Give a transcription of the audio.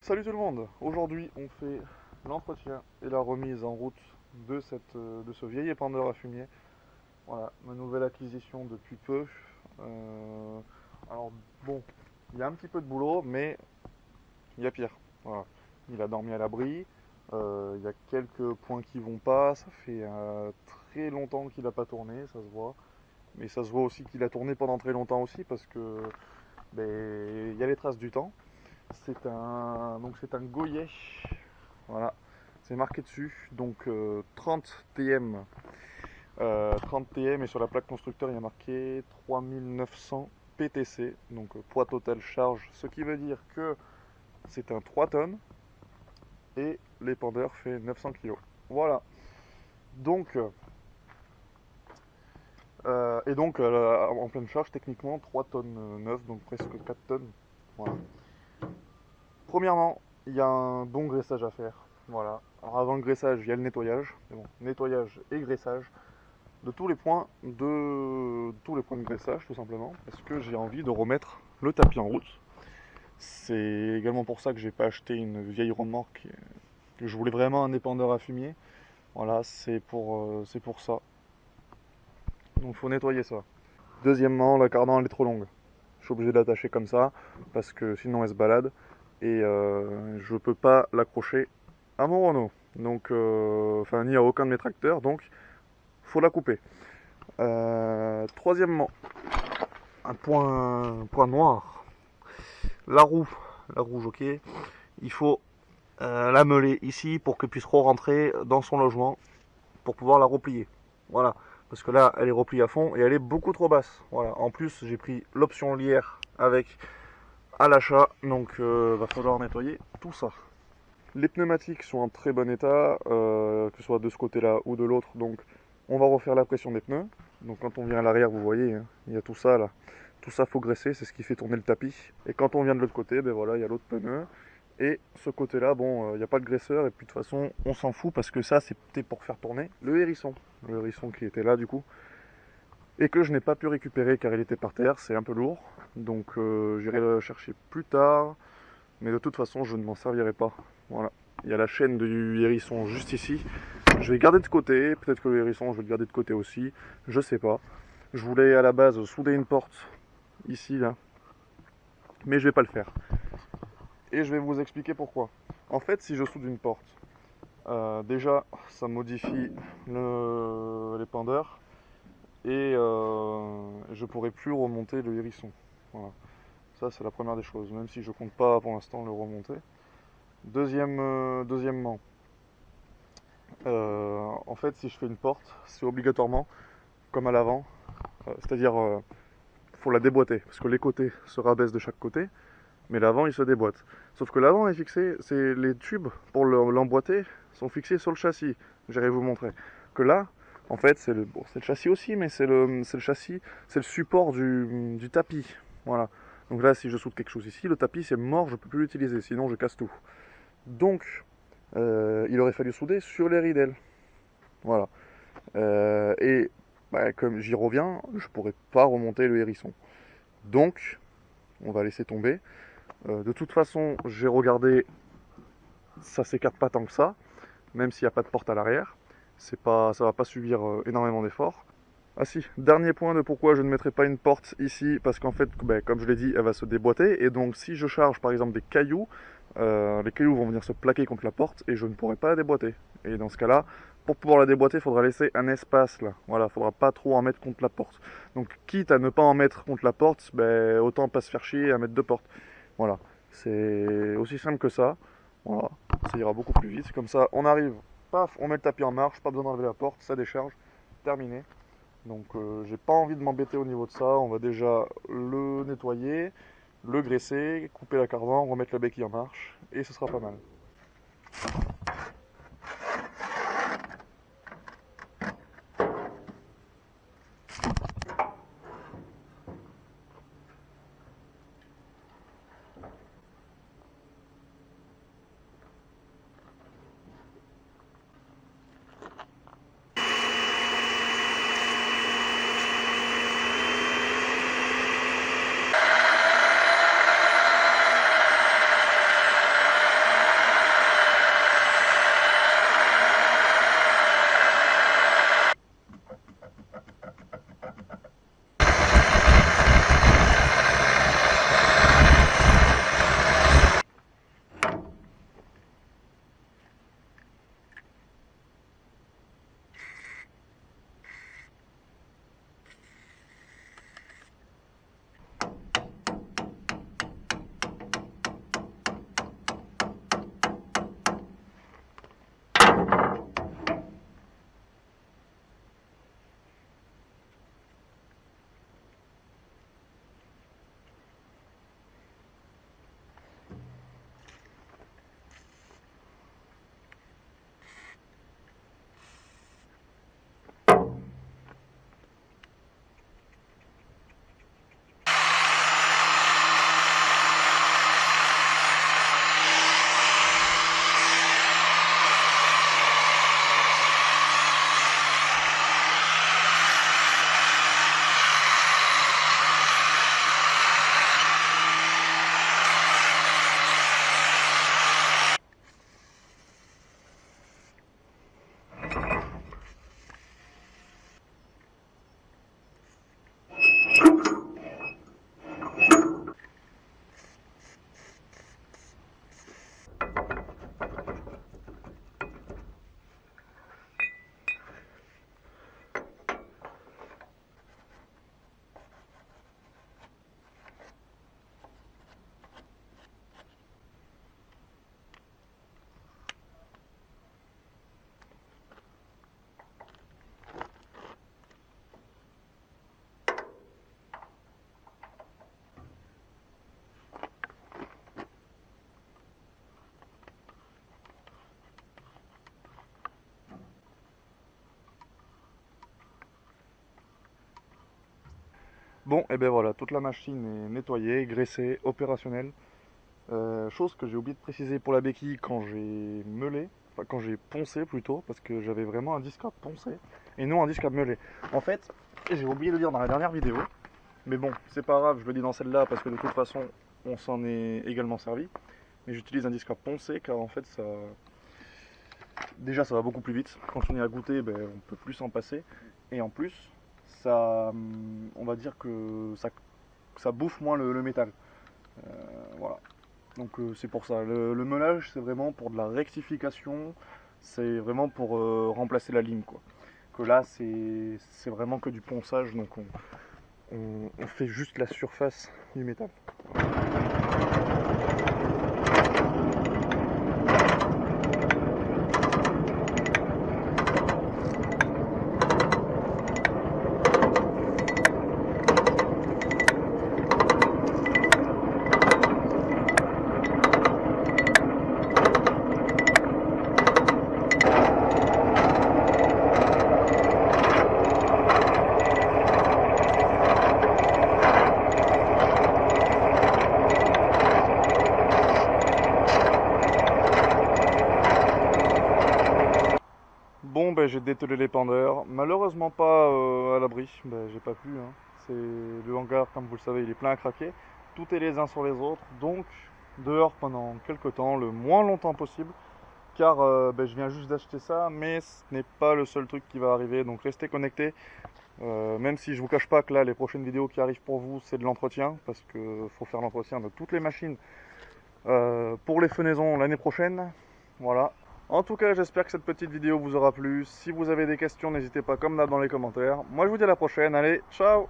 Salut tout le monde. Aujourd'hui on fait l'entretien et la remise en route de ce vieil épandeur à fumier. Voilà, ma nouvelle acquisition depuis peu. Euh, alors bon, il y a un petit peu de boulot, mais il y a pire. Voilà. Il a dormi à l'abri. Il y a quelques points qui vont pas. Ça fait très longtemps qu'il n'a pas tourné, ça se voit. Mais ça se voit aussi qu'il a tourné pendant très longtemps aussi parce que il y a les traces du temps. C'est un Goyet, voilà, c'est marqué dessus, donc 30 TM, 30 TM et sur la plaque constructeur il y a marqué 3900 PTC, donc poids total charge, ce qui veut dire que c'est un 3 tonnes et l'épandeur fait 900 kg. Voilà, donc en pleine charge techniquement 3 tonnes 9, donc presque 4 tonnes. Voilà. Premièrement, il y a un bon graissage à faire. Voilà. Alors avant le graissage, il y a le nettoyage. Mais bon, nettoyage et graissage de tous les points de graissage tout simplement, parce que j'ai envie de remettre le tapis en route. C'est également pour ça que j'ai pas acheté une vieille remorque, que je voulais vraiment un épandeur à fumier. Voilà, c'est pour ça. Donc il faut nettoyer ça. Deuxièmement, la cardan elle est trop longue. Je suis obligé de l'attacher comme ça parce que sinon elle se balade et je peux pas l'accrocher à mon Renault. Donc, enfin ni à aucun de mes tracteurs, donc faut la couper. Troisièmement, un point noir, la roue jockey, il faut la meuler ici pour qu'elle puisse re-rentrer dans son logement pour pouvoir la replier. Voilà, parce que là elle est repliée à fond et elle est beaucoup trop basse. Voilà, en plus j'ai pris l'option lierre avec à l'achat, donc va falloir nettoyer tout ça. Les pneumatiques sont en très bon état, que ce soit de ce côté-là ou de l'autre, donc on va refaire la pression des pneus. Donc quand on vient à l'arrière, vous voyez, hein, il y a tout ça là. Tout ça faut graisser, c'est ce qui fait tourner le tapis. Et quand on vient de l'autre côté, ben voilà, il y a l'autre pneu. Et ce côté-là, bon, il n'y a pas de graisseur, et puis de toute façon, on s'en fout parce que ça, c'était pour faire tourner le hérisson. Le hérisson qui était là du coup. Et que je n'ai pas pu récupérer car il était par terre, c'est un peu lourd. Donc j'irai le chercher plus tard. Mais de toute façon, je ne m'en servirai pas. Voilà. Il y a la chaîne du hérisson juste ici. Je vais garder de côté. Peut-être que le hérisson, je vais le garder de côté aussi. Je sais pas. Je voulais à la base souder une porte ici, là. Mais je vais pas le faire. Et je vais vous expliquer pourquoi. En fait, si je soude une porte, déjà, ça modifie l'épandeur. Et je pourrai plus remonter le hérisson. Voilà. Ça, c'est la première des choses. Même si je compte pas pour l'instant le remonter. Deuxièmement, en fait, si je fais une porte, c'est obligatoirement comme à l'avant, c'est-à-dire faut la déboîter parce que les côtés se rabaissent de chaque côté, mais l'avant il se déboîte. Sauf que l'avant est fixé, c'est les tubes pour l'emboîter sont fixés sur le châssis. J'irai vous montrer que là, en fait, c'est le châssis aussi, mais c'est le châssis, c'est le support du tapis. Voilà. Donc là, si je soude quelque chose ici, le tapis c'est mort, je peux plus l'utiliser, sinon je casse tout. Donc, il aurait fallu souder sur les ridelles. Voilà. Et comme j'y reviens, je pourrais pas remonter le hérisson. Donc, on va laisser tomber. De toute façon, j'ai regardé, ça s'écarte pas tant que ça, même s'il n'y a pas de porte à l'arrière. Ça va pas subir énormément d'efforts. Ah si, dernier point de pourquoi je ne mettrai pas une porte ici, parce qu'en fait, comme je l'ai dit, elle va se déboîter, et donc si je charge par exemple des cailloux, les cailloux vont venir se plaquer contre la porte, et je ne pourrai pas la déboîter. Et dans ce cas-là, pour pouvoir la déboîter, il faudra laisser un espace là. Voilà, il faudra pas trop en mettre contre la porte. Donc quitte à ne pas en mettre contre la porte, autant pas se faire chier à mettre deux portes. Voilà, c'est aussi simple que ça. Voilà, ça ira beaucoup plus vite. Comme ça, on arrive, paf, on met le tapis en marche, pas besoin d'enlever la porte, ça décharge, terminé. Donc j'ai pas envie de m'embêter au niveau de ça, on va déjà le nettoyer, le graisser, couper la cardan, remettre la béquille en marche, et ce sera pas mal. Bon, et ben voilà, toute la machine est nettoyée, graissée, opérationnelle. Chose que j'ai oublié de préciser pour la béquille quand j'ai meulé, enfin quand j'ai poncé plutôt, parce que j'avais vraiment un disque à poncer et non un disque à meuler. En fait, j'ai oublié de le dire dans la dernière vidéo, mais bon, c'est pas grave, je le dis dans celle-là parce que de toute façon, on s'en est également servi. Mais j'utilise un disque à poncer car en fait, déjà ça va beaucoup plus vite. Quand on est à goûter, ben, on peut plus s'en passer. Et en plus, on va dire que ça bouffe moins le métal. Voilà. Donc c'est pour ça. Le meulage, c'est vraiment pour de la rectification. C'est vraiment pour remplacer la lime, quoi. Que là, c'est vraiment que du ponçage. Donc on fait juste la surface du métal. Bon, ben, j'ai dételé les pendeurs. Malheureusement pas à l'abri. Ben, j'ai pas pu, hein. C'est le hangar, comme vous le savez, il est plein à craquer. Tout est les uns sur les autres. Donc, dehors pendant quelques temps, le moins longtemps possible. Car ben, je viens juste d'acheter ça, mais ce n'est pas le seul truc qui va arriver. Donc, restez connectés. Même si je vous cache pas que là, les prochaines vidéos qui arrivent pour vous, c'est de l'entretien. Parce qu'il faut faire l'entretien de toutes les machines pour les fenaisons l'année prochaine. Voilà. En tout cas, j'espère que cette petite vidéo vous aura plu. Si vous avez des questions, n'hésitez pas comme d'hab dans les commentaires. Moi, je vous dis à la prochaine. Allez, ciao!